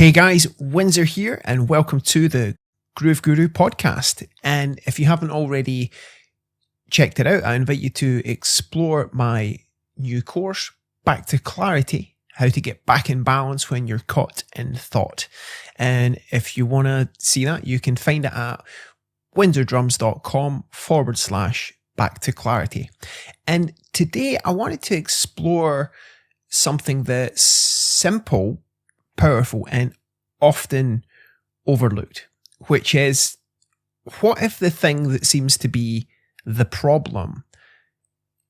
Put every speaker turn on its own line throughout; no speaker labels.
Hey guys, Windsor here, and welcome to the Groove Guru podcast. And if you haven't already checked it out, I invite you to explore my new course, Back to Clarity, how to get back in balance when you're caught in thought. And if you want to see that, you can find it at windsordrums.com/back to clarity. And today I wanted to explore something that's simple, powerful, and often overlooked, which is, what if the thing that seems to be the problem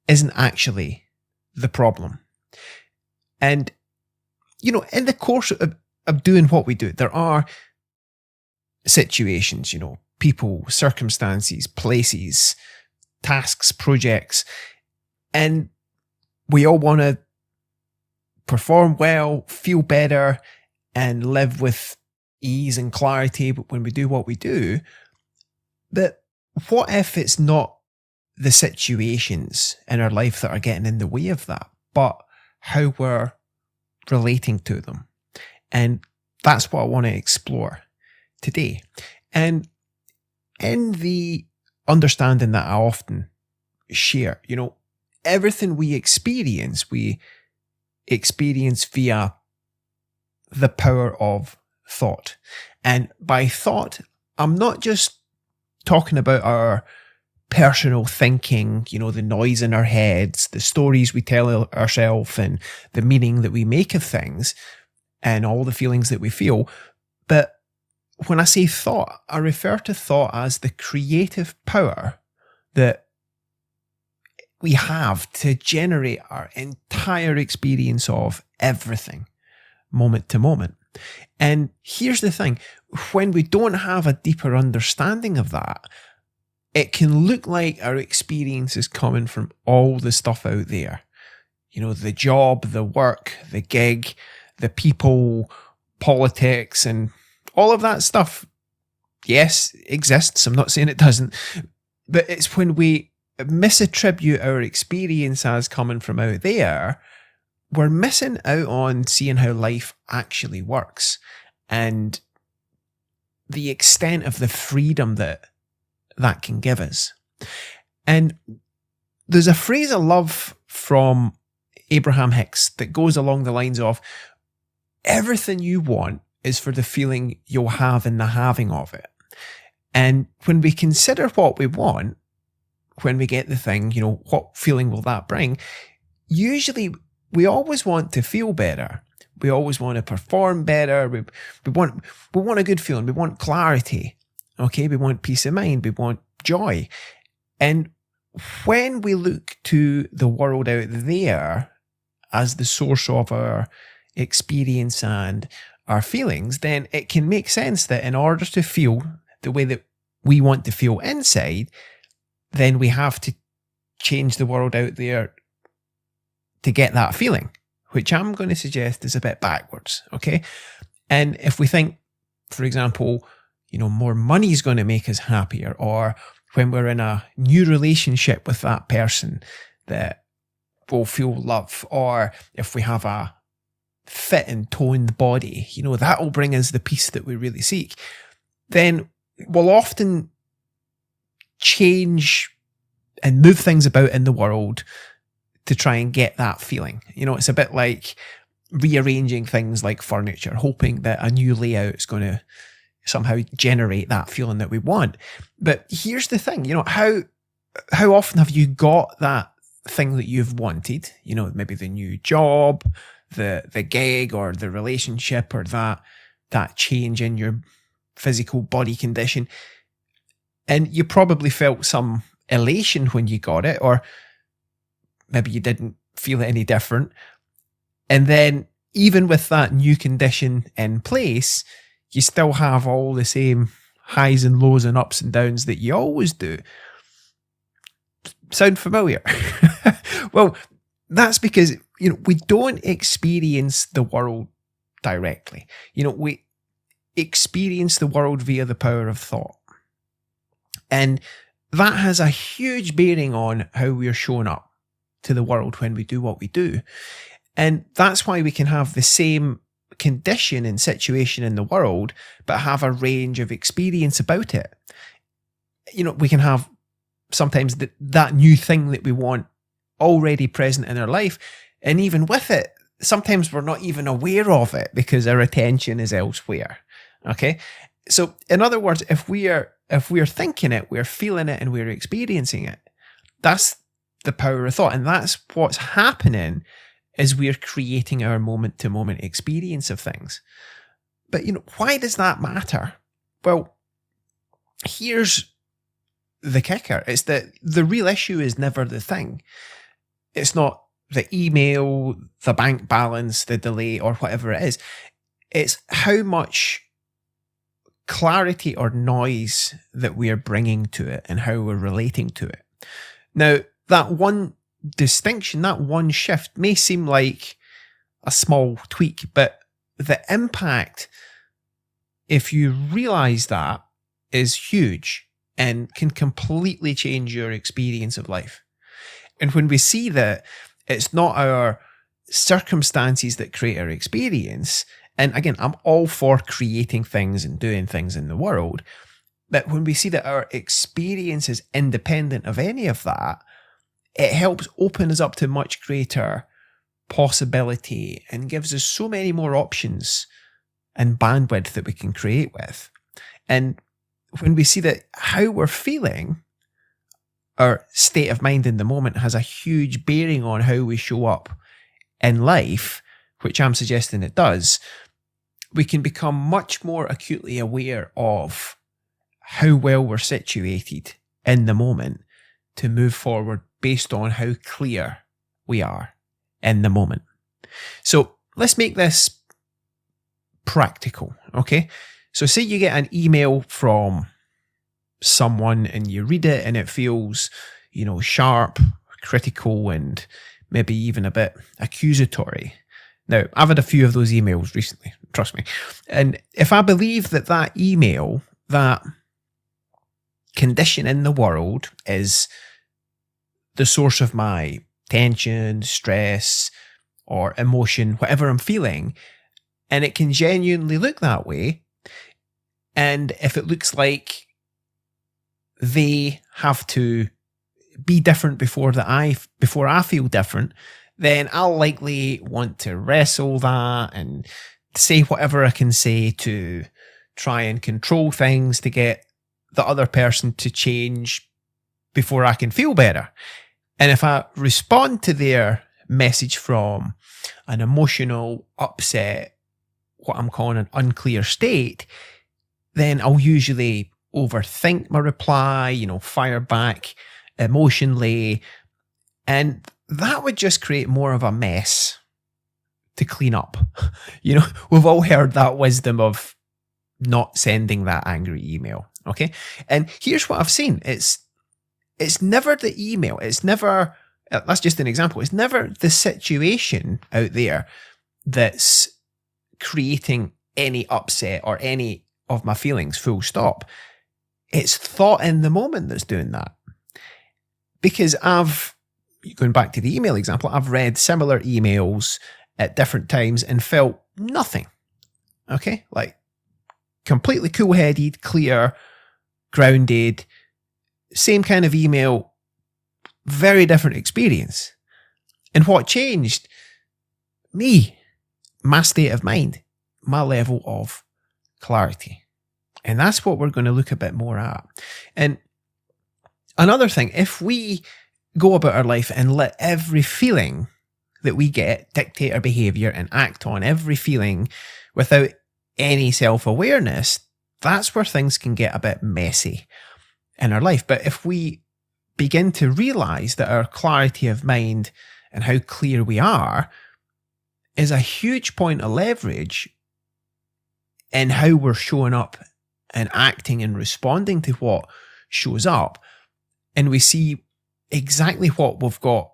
isn't actually the problem? And, you know, in the course of doing what we do, there are situations, people, circumstances, places, tasks, projects, and we all want to perform well, feel better, and live with ease and clarity when we do what we do. But what if it's not the situations in our life that are getting in the way of that, but how we're relating to them? And that's what I want to explore today. And in the understanding that I often share, everything we experience via the power of thought. And by thought, I'm not just talking about our personal thinking, the noise in our heads, the stories we tell ourselves, and the meaning that we make of things, and all the feelings that we feel. But when I say thought, I refer to thought as the creative power that we have to generate our entire experience of everything, moment to moment. And here's the thing, when we don't have a deeper understanding of that, it can look like our experience is coming from all the stuff out there. The job, the work, the gig, the people, politics, and all of that stuff. Yes, exists. I'm not saying it doesn't. But it's when we misattribute our experience as coming from out there, we're missing out on seeing how life actually works and the extent of the freedom that can give us. And there's a phrase I love from Abraham Hicks that goes along the lines of, everything you want is for the feeling you'll have in the having of it. And when we consider what we want, when we get the thing, what feeling will that bring? Usually we always want to feel better. We always want to perform better. We want a good feeling. We want clarity. Okay, we want peace of mind. We want joy. And when we look to the world out there as the source of our experience and our feelings, then it can make sense that in order to feel the way that we want to feel inside, then we have to change the world out there to get that feeling, which I'm going to suggest is a bit backwards, okay? And if we think, for example, more money is going to make us happier, or when we're in a new relationship with that person that we'll feel love, or if we have a fit and toned body, that will bring us the peace that we really seek, then we'll often change and move things about in the world to try and get that feeling. It's a bit like rearranging things like furniture, hoping that a new layout is going to somehow generate that feeling that we want. But here's the thing, how often have you got that thing that you've wanted? Maybe the new job, the gig, or the relationship, or that change in your physical body condition. And you probably felt some elation when you got it, or maybe you didn't feel it any different. And then even with that new condition in place, you still have all the same highs and lows and ups and downs that you always do. Sound familiar? Well, that's because, we don't experience the world directly. We experience the world via the power of thought. And that has a huge bearing on how we're showing up to the world when we do what we do. And that's why we can have the same condition and situation in the world, but have a range of experience about it. We can have sometimes that new thing that we want already present in our life. And even with it, sometimes we're not even aware of it because our attention is elsewhere. Okay. So in other words, if we're thinking it, we're feeling it, and we're experiencing it, that's the power of thought. And that's what's happening as we're creating our moment-to-moment experience of things. But, why does that matter? Well, here's the kicker. It's that the real issue is never the thing. It's not the email, the bank balance, the delay, or whatever it is. It's how much clarity or noise that we are bringing to it and how we're relating to it. Now, that one distinction, that one shift may seem like a small tweak, but the impact, if you realize that, is huge and can completely change your experience of life. And when we see that it's not our circumstances that create our experience, and again, I'm all for creating things and doing things in the world, but when we see that our experience is independent of any of that, it helps open us up to much greater possibility and gives us so many more options and bandwidth that we can create with. And when we see that how we're feeling, our state of mind in the moment, has a huge bearing on how we show up in life, which I'm suggesting it does, we can become much more acutely aware of how well we're situated in the moment to move forward based on how clear we are in the moment. So let's make this practical, okay? So say you get an email from someone and you read it and it feels, sharp, critical, and maybe even a bit accusatory. Now, I've had a few of those emails recently, trust me. And if I believe that email, that condition in the world is the source of my tension, stress, or emotion, whatever I'm feeling, and it can genuinely look that way, and if it looks like they have to be different before I feel different, then I'll likely want to wrestle that and say whatever I can say to try and control things to get the other person to change before I can feel better. And if I respond to their message from an emotional, upset, what I'm calling an unclear state, then I'll usually overthink my reply, fire back emotionally, and that would just create more of a mess to clean up. We've all heard that wisdom of not sending that angry email, okay? And here's what I've seen. It's never the email. It's never, that's just an example. It's never the situation out there that's creating any upset or any of my feelings, full stop. It's thought in the moment that's doing that. Because going back to the email example, I've read similar emails at different times and felt nothing. Okay? Like completely cool-headed, clear, grounded, same kind of email, very different experience. And what changed? Me, my state of mind, my level of clarity. And that's what we're going to look a bit more at. And another thing, if we go about our life and let every feeling that we get dictate our behavior and act on every feeling without any self-awareness, that's where things can get a bit messy in our life. But if we begin to realize that our clarity of mind and how clear we are is a huge point of leverage in how we're showing up and acting and responding to what shows up, and we see exactly what we've got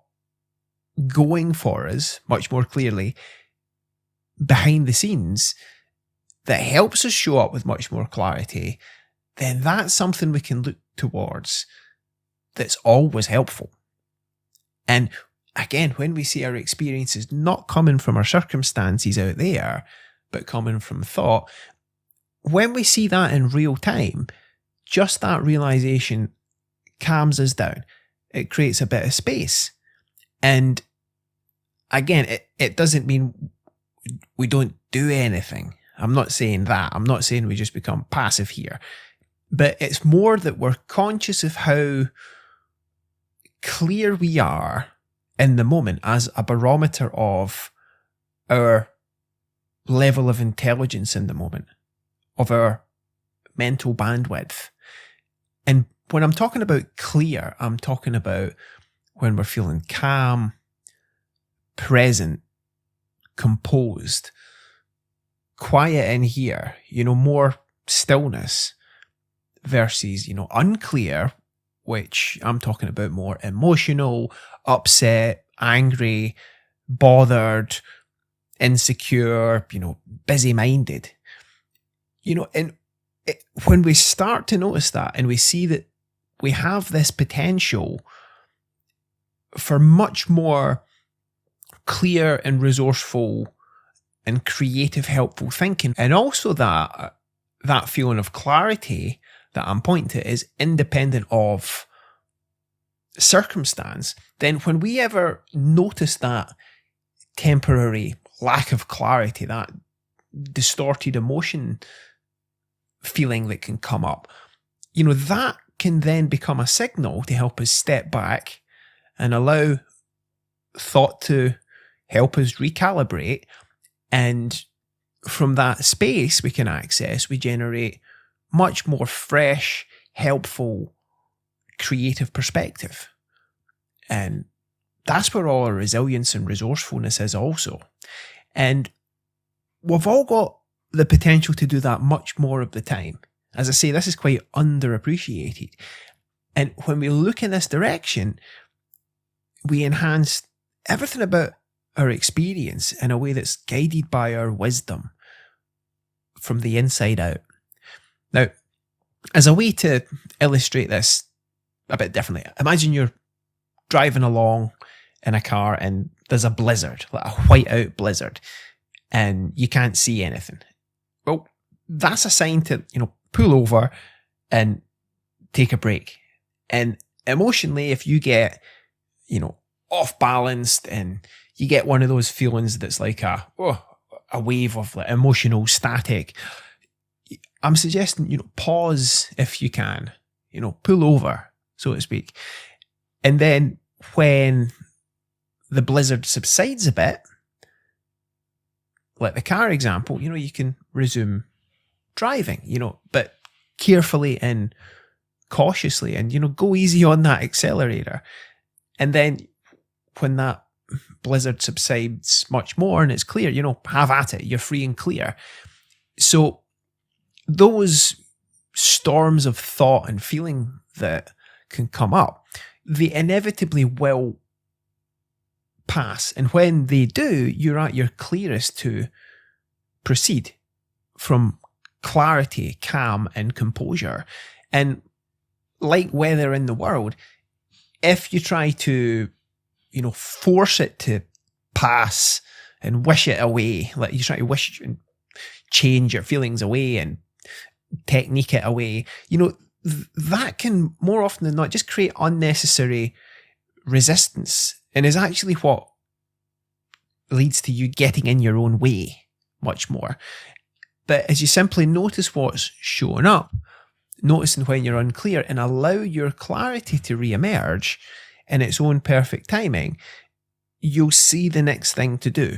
going for us much more clearly behind the scenes that helps us show up with much more clarity, then that's something we can look towards that's always helpful. And again, when we see our experiences not coming from our circumstances out there, but coming from thought. When we see that in real time, just that realization calms us down. It creates a bit of space. And again, it doesn't mean we don't do anything. I'm not saying that. I'm not saying we just become passive here. But it's more that we're conscious of how clear we are in the moment as a barometer of our level of intelligence in the moment, of our mental bandwidth. And when I'm talking about clear, I'm talking about when we're feeling calm, present, composed, quiet in here, more stillness, versus, unclear, which I'm talking about more emotional, upset, angry, bothered, insecure, busy-minded. And when we start to notice that and we see that we have this potential for much more clear and resourceful and creative, helpful thinking, and also that feeling of clarity that I'm pointing to is independent of circumstance, then when we ever notice that temporary lack of clarity, that distorted emotion feeling that can come up, that can then become a signal to help us step back and allow thought to help us recalibrate. And from that space we can access, we generate much more fresh, helpful, creative perspective. And that's where all our resilience and resourcefulness is also. And we've all got the potential to do that much more of the time. As I say, this is quite underappreciated. And when we look in this direction, we enhance everything about our experience in a way that's guided by our wisdom from the inside out. Now, as a way to illustrate this a bit differently, imagine you're driving along in a car and there's a blizzard, like a whiteout blizzard, and you can't see anything. Well, that's a sign to, pull over and take a break. And emotionally, if you get, off balanced and you get one of those feelings that's like a wave of like emotional static, I'm suggesting, pause if you can, pull over, so to speak. And then when the blizzard subsides a bit, like the car example, you can resume driving, but carefully and cautiously, and, go easy on that accelerator. And then when that blizzard subsides much more and it's clear, have at it, you're free and clear. So those storms of thought and feeling that can come up, they inevitably will pass. And when they do, you're at your clearest to proceed from clarity, calm, and composure. And like weather in the world, if you try to, force it to pass and wish it away, like you try to wish and change your feelings away and technique it away, that can more often than not just create unnecessary resistance and is actually what leads to you getting in your own way much more. But as you simply notice what's showing up, noticing when you're unclear, and allow your clarity to re-emerge in its own perfect timing, you'll see the next thing to do.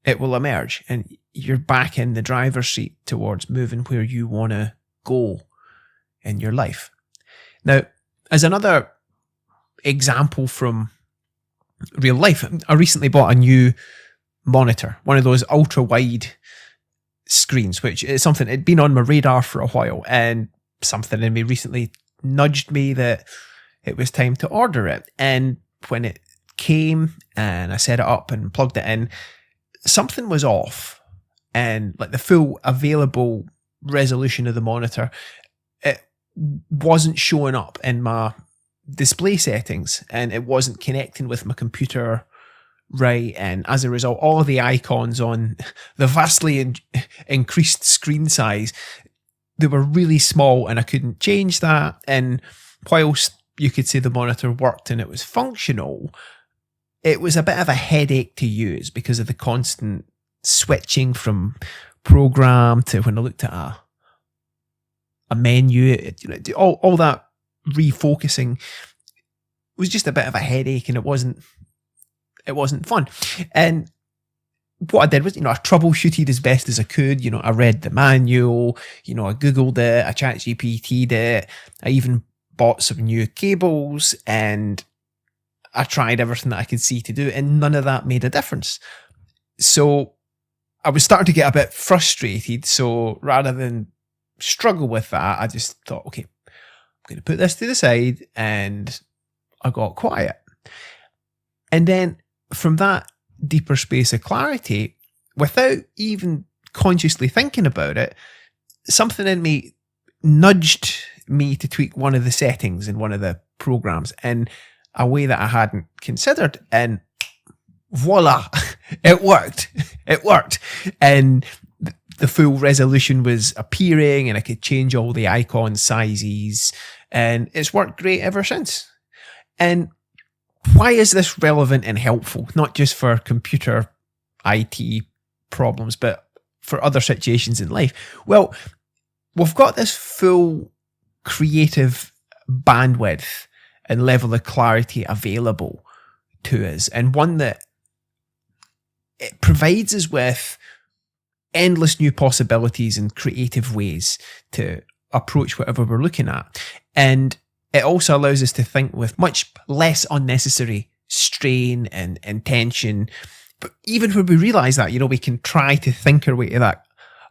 It will emerge and you're back in the driver's seat towards moving where you want to go in your life. Now, as another example from real life, I recently bought a new monitor, one of those ultra wide screens, which is something that had been on my radar for a while, and something in me recently nudged me that it was time to order it. And when it came and I set it up and plugged it in, something was off. And like the full available resolution of the monitor, it wasn't showing up in my display settings, and it wasn't connecting with my computer right? And as a result, all of the icons on the vastly increased screen size, they were really small and I couldn't change that. And whilst you could say the monitor worked and it was functional, it was a bit of a headache to use because of the constant switching from program to when I looked at a menu, all that refocusing was just a bit of a headache, and it wasn't fun. And what I did was, I troubleshooted as best as I could. I read the manual, I Googled it, I ChatGPT'd it, I even bought some new cables, and I tried everything that I could see to do, and none of that made a difference. So I was starting to get a bit frustrated. So rather than struggle with that, I just thought, okay, I'm going to put this to the side, and I got quiet. And then from that deeper space of clarity, without even consciously thinking about it, something in me nudged me to tweak one of the settings in one of the programs in a way that I hadn't considered. And voila, it worked. It worked. And the full resolution was appearing, and I could change all the icon sizes, and it's worked great ever since. And why is this relevant and helpful? Not just for computer IT problems, but for other situations in life. Well, we've got this full creative bandwidth and level of clarity available to us, and one that it provides us with endless new possibilities and creative ways to approach whatever we're looking at. And it also allows us to think with much less unnecessary strain and intention. But even when we realize that, we can try to think our way to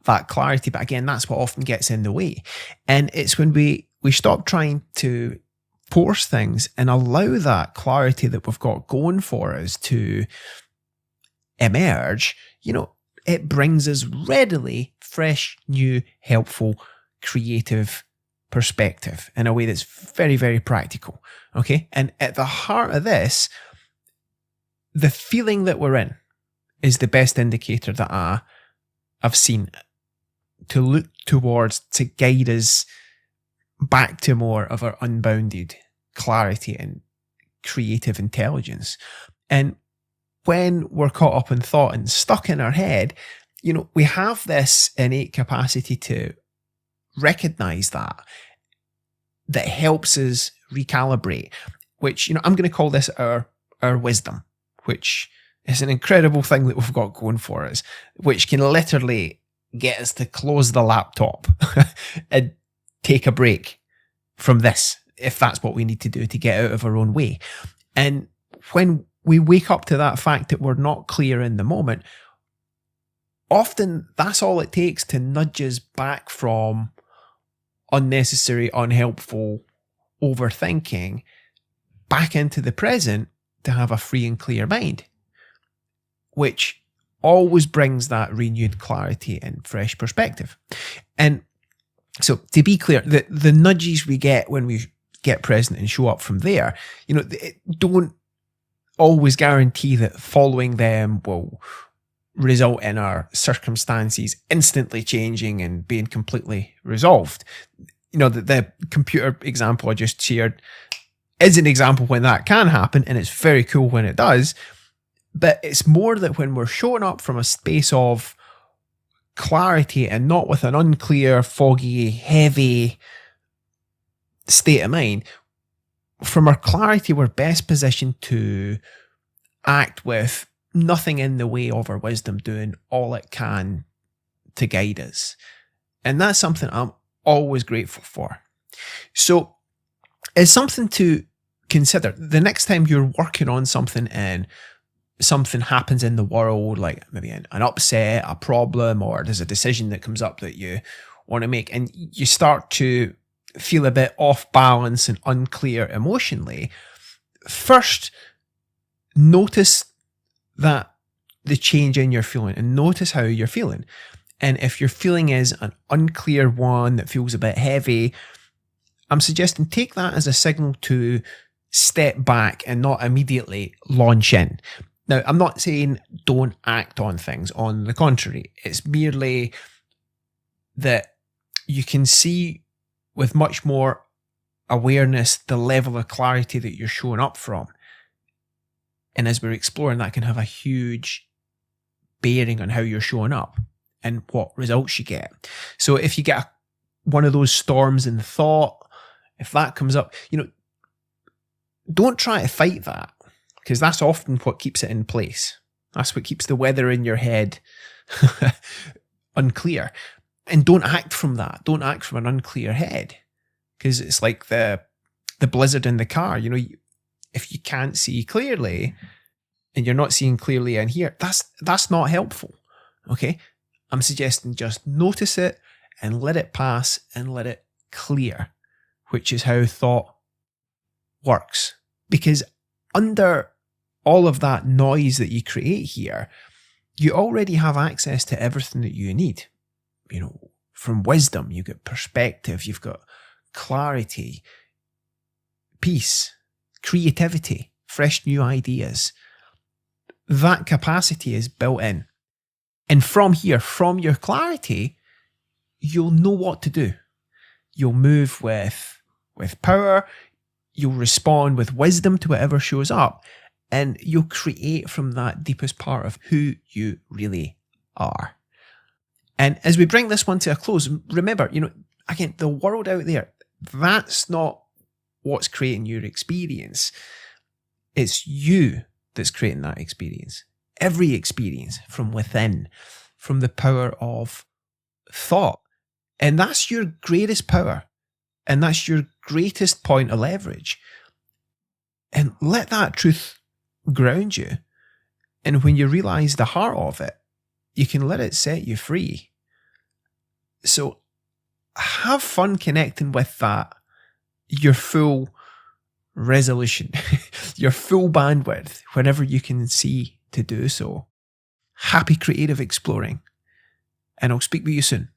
that clarity. But again, that's what often gets in the way. And it's when we stop trying to force things and allow that clarity that we've got going for us to emerge, it brings us readily fresh, new, helpful, creative perspective in a way that's very, very practical. Okay. And at the heart of this, the feeling that we're in is the best indicator that I've seen to look towards, to guide us back to more of our unbounded clarity and creative intelligence. And when we're caught up in thought and stuck in our head, we have this innate capacity to recognize that helps us recalibrate, which, I'm going to call this our wisdom, which is an incredible thing that we've got going for us, which can literally get us to close the laptop and take a break from this, if that's what we need to do to get out of our own way. And when we wake up to that fact that we're not clear in the moment, often that's all it takes to nudge us back from unnecessary, unhelpful overthinking back into the present to have a free and clear mind, which always brings that renewed clarity and fresh perspective. And so to be clear, the nudges we get when we get present and show up from there, don't always guarantee that following them will result in our circumstances instantly changing and being completely resolved. The computer example I just shared is an example when that can happen, and it's very cool when it does. But it's more that when we're showing up from a space of clarity and not with an unclear, foggy, heavy state of mind, from our clarity, we're best positioned to act with nothing in the way of our wisdom doing all it can to guide us. And that's something I'm always grateful for. So it's something to consider. The next time you're working on something and something happens in the world, like maybe an upset, a problem, or there's a decision that comes up that you want to make, and you start to feel a bit off balance and unclear emotionally, first notice that the change in your feeling and notice how you're feeling. And if your feeling is an unclear one that feels a bit heavy, I'm suggesting take that as a signal to step back and not immediately launch in. Now, I'm not saying don't act on things. On the contrary, it's merely that you can see with much more awareness the level of clarity that you're showing up from. And as we're exploring, that can have a huge bearing on how you're showing up and what results you get. So if you get one of those storms in thought, if that comes up, don't try to fight that, because that's often what keeps it in place. That's what keeps the weather in your head unclear. And don't act from that. Don't act from an unclear head, because it's like the blizzard in the car. If you can't see clearly and you're not seeing clearly in here, that's not helpful. Okay? I'm suggesting just notice it and let it pass and let it clear, which is how thought works. Because under all of that noise that you create here, you already have access to everything that you need. From wisdom, you've got perspective, you've got clarity, peace, creativity, fresh new ideas. That capacity is built in. And from here, from your clarity, you'll know what to do. You'll move with power, you'll respond with wisdom to whatever shows up, and you'll create from that deepest part of who you really are. And as we bring this one to a close, remember, again, the world out there, that's not what's creating your experience. It's you that's creating that experience. Every experience from within, from the power of thought. And that's your greatest power. And that's your greatest point of leverage. And let that truth ground you. And when you realize the heart of it, you can let it set you free. So have fun connecting with that, your full resolution, your full bandwidth, whenever you can see to do so. Happy creative exploring. And I'll speak with you soon.